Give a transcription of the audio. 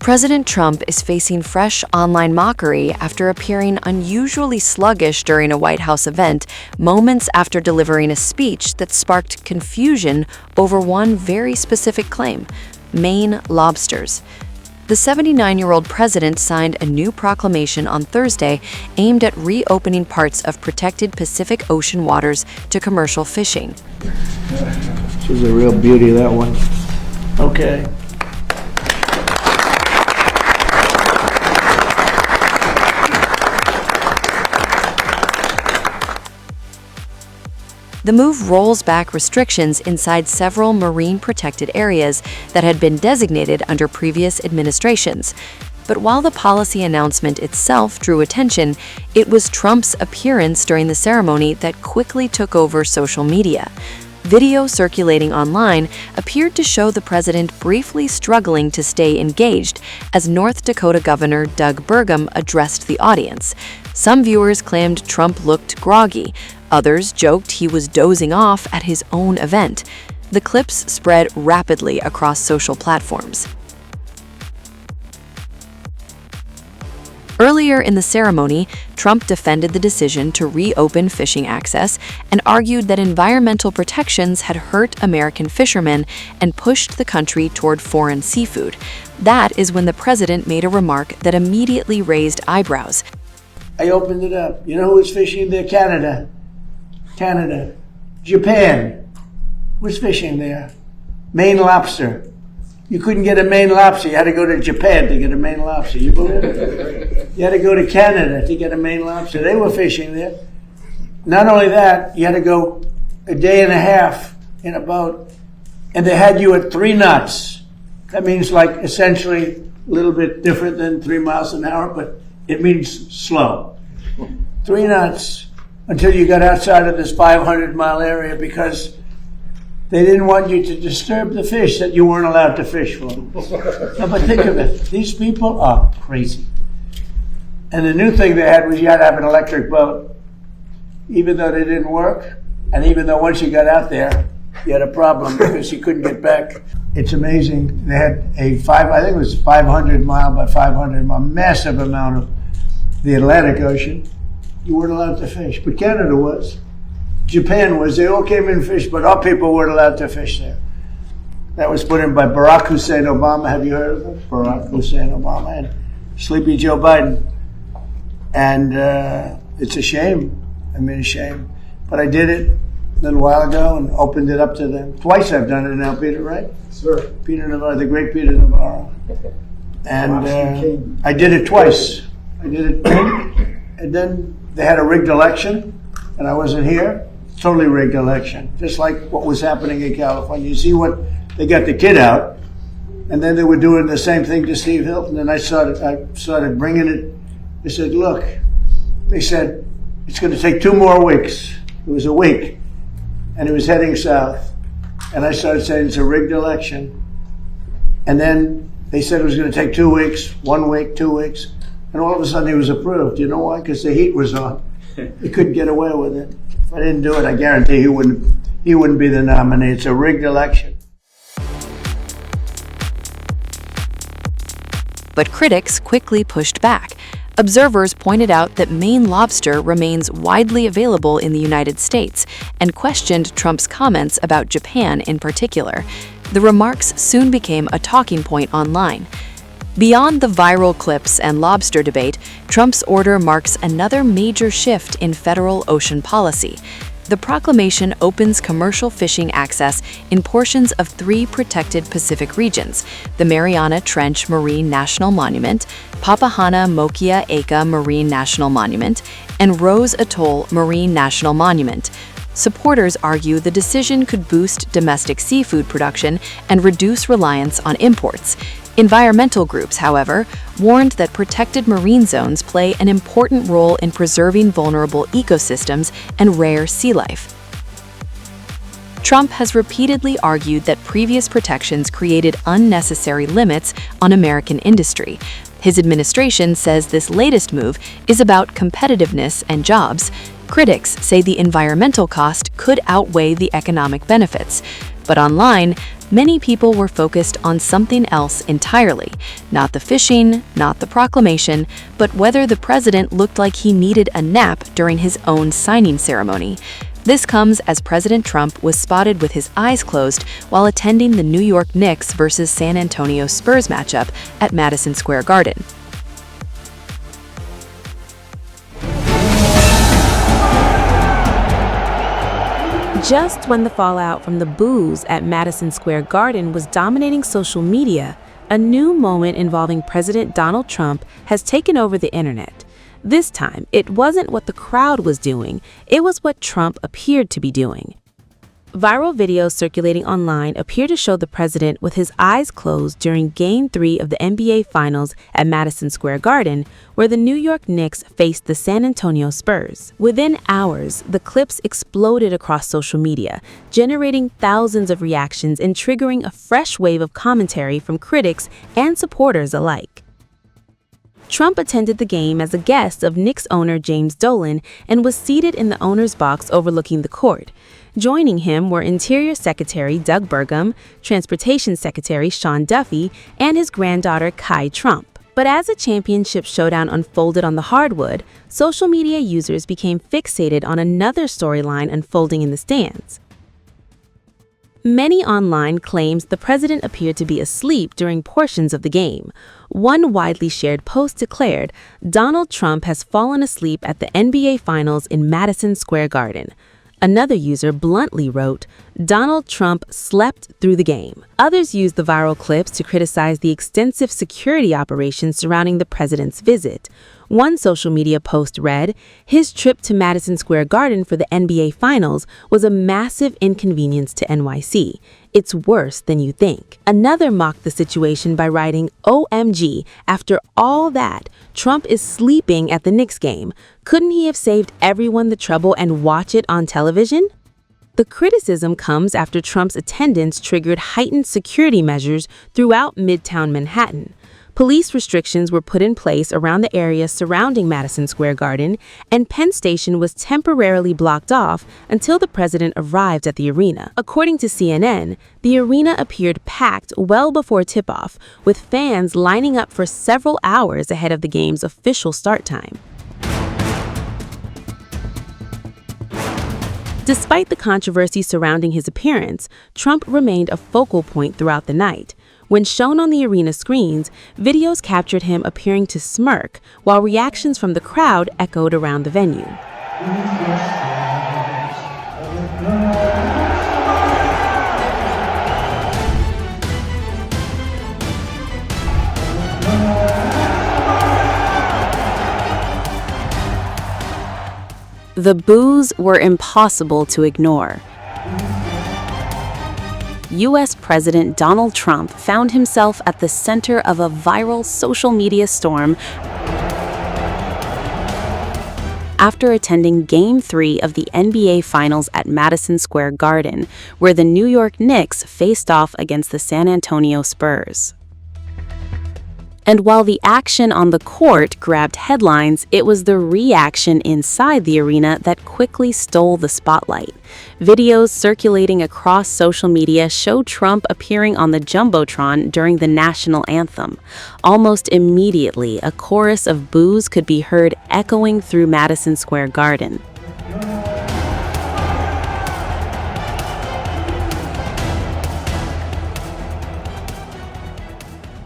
President Trump is facing fresh online mockery after appearing unusually sluggish during a White House event, moments after delivering a speech that sparked confusion over one very specific claim: Maine lobsters. The 79-year-old president signed a new proclamation on Thursday aimed at reopening parts of protected Pacific Ocean waters to commercial fishing. She's a real beauty, that one. Okay. The move rolls back restrictions inside several marine protected areas that had been designated under previous administrations. But while the policy announcement itself drew attention, it was Trump's appearance during the ceremony that quickly took over social media. Video circulating online appeared to show the president briefly struggling to stay engaged as North Dakota Governor Doug Burgum addressed the audience. Some viewers claimed Trump looked groggy. Others joked he was dozing off at his own event. The clips spread rapidly across social platforms. Earlier in the ceremony, Trump defended the decision to reopen fishing access and argued that environmental protections had hurt American fishermen and pushed the country toward foreign seafood. That is when the president made a remark that immediately raised eyebrows. I opened it up. You know who was fishing there? Canada. Japan was fishing there. Maine lobster. You couldn't get a Maine lobster. You had to go to Japan to get a Maine lobster. You believe it? You had to go to Canada to get a Maine lobster. They were fishing there. Not only that, you had to go a day and a half in a boat, and they had you at 3 knots. That means like essentially a little bit different than 3 miles an hour, but it means slow. 3 knots until you got outside of this 500-mile area because they didn't want you to disturb the fish that you weren't allowed to fish for. No, but think of it. These people are crazy. And the new thing they had was you had to have an electric boat, even though they didn't work, and even though once you got out there, you had a problem because you couldn't get back. It's amazing. They had I think it was 500 mile by 500 mile, massive amount of the Atlantic Ocean. You weren't allowed to fish, but Canada was. Japan was. They all came in and fished, but our people weren't allowed to fish there. That was put in by Barack Hussein Obama. Have you heard of him? Barack Hussein Obama and Sleepy Joe Biden. And it's a shame. I mean, a shame. But I did it a little while ago and opened it up to them. Twice I've done it now, Peter, right? Sir. Peter Navarro, the great Peter Navarro. And I did it twice. I did it, and then they had a rigged election, and I wasn't here. Totally rigged election, just like what was happening in California. You see what they got the kid out, and then they were doing the same thing to Steve Hilton. And I started bringing it. They said, "Look," they said, "it's going to take 2 more weeks." It was a week, and he was heading south. And I started saying it's a rigged election, and then they said it was going to take 2 weeks, 1 week, 2 weeks. And all of a sudden he was approved. You know why? Because the heat was on. He couldn't get away with it. If I didn't do it, I guarantee he wouldn't be the nominee. It's a rigged election. But critics quickly pushed back. Observers pointed out that Maine lobster remains widely available in the United States and questioned Trump's comments about Japan in particular. The remarks soon became a talking point online. Beyond the viral clips and lobster debate, Trump's order marks another major shift in federal ocean policy. The proclamation opens commercial fishing access in portions of 3 protected Pacific regions: the Mariana Trench Marine National Monument, Papahana-Mokia Eka Marine National Monument, and Rose Atoll Marine National Monument. Supporters argue the decision could boost domestic seafood production and reduce reliance on imports. Environmental groups, however, warned that protected marine zones play an important role in preserving vulnerable ecosystems and rare sea life. Trump has repeatedly argued that previous protections created unnecessary limits on American industry. His administration says this latest move is about competitiveness and jobs. Critics say the environmental cost could outweigh the economic benefits. But online, many people were focused on something else entirely. Not the fishing, not the proclamation, but whether the president looked like he needed a nap during his own signing ceremony. This comes as President Trump was spotted with his eyes closed while attending the New York Knicks versus San Antonio Spurs matchup at Madison Square Garden. Just when the fallout from the boos at Madison Square Garden was dominating social media, a new moment involving President Donald Trump has taken over the internet. This time, it wasn't what the crowd was doing, it was what Trump appeared to be doing. Viral videos circulating online appear to show the president with his eyes closed during Game 3 of the NBA Finals at Madison Square Garden, where the New York Knicks faced the San Antonio Spurs. Within hours, the clips exploded across social media, generating thousands of reactions and triggering a fresh wave of commentary from critics and supporters alike. Trump attended the game as a guest of Knicks owner James Dolan and was seated in the owner's box overlooking the court. Joining him were Interior Secretary Doug Burgum, Transportation Secretary Sean Duffy, and his granddaughter Kai Trump. But as a championship showdown unfolded on the hardwood, social media users became fixated on another storyline unfolding in the stands. Many online claims the president appeared to be asleep during portions of the game. One widely shared post declared, "Donald Trump has fallen asleep at the NBA Finals in Madison Square Garden." Another user bluntly wrote, "Donald Trump slept through the game." Others used the viral clips to criticize the extensive security operations surrounding the president's visit. One social media post read, "His trip to Madison Square Garden for the NBA Finals was a massive inconvenience to NYC. It's worse than you think." Another mocked the situation by writing, "OMG, after all that, Trump is sleeping at the Knicks game. Couldn't he have saved everyone the trouble and watch it on television?" The criticism comes after Trump's attendance triggered heightened security measures throughout Midtown Manhattan. Police restrictions were put in place around the area surrounding Madison Square Garden, and Penn Station was temporarily blocked off until the president arrived at the arena. According to CNN, the arena appeared packed well before tip-off, with fans lining up for several hours ahead of the game's official start time. Despite the controversy surrounding his appearance, Trump remained a focal point throughout the night. When shown on the arena screens, videos captured him appearing to smirk, while reactions from the crowd echoed around the venue. The boos were impossible to ignore. U.S. President Donald Trump found himself at the center of a viral social media storm after attending Game 3 of the NBA Finals at Madison Square Garden, where the New York Knicks faced off against the San Antonio Spurs. And while the action on the court grabbed headlines, it was the reaction inside the arena that quickly stole the spotlight. Videos circulating across social media show Trump appearing on the Jumbotron during the national anthem. Almost immediately, a chorus of boos could be heard echoing through Madison Square Garden.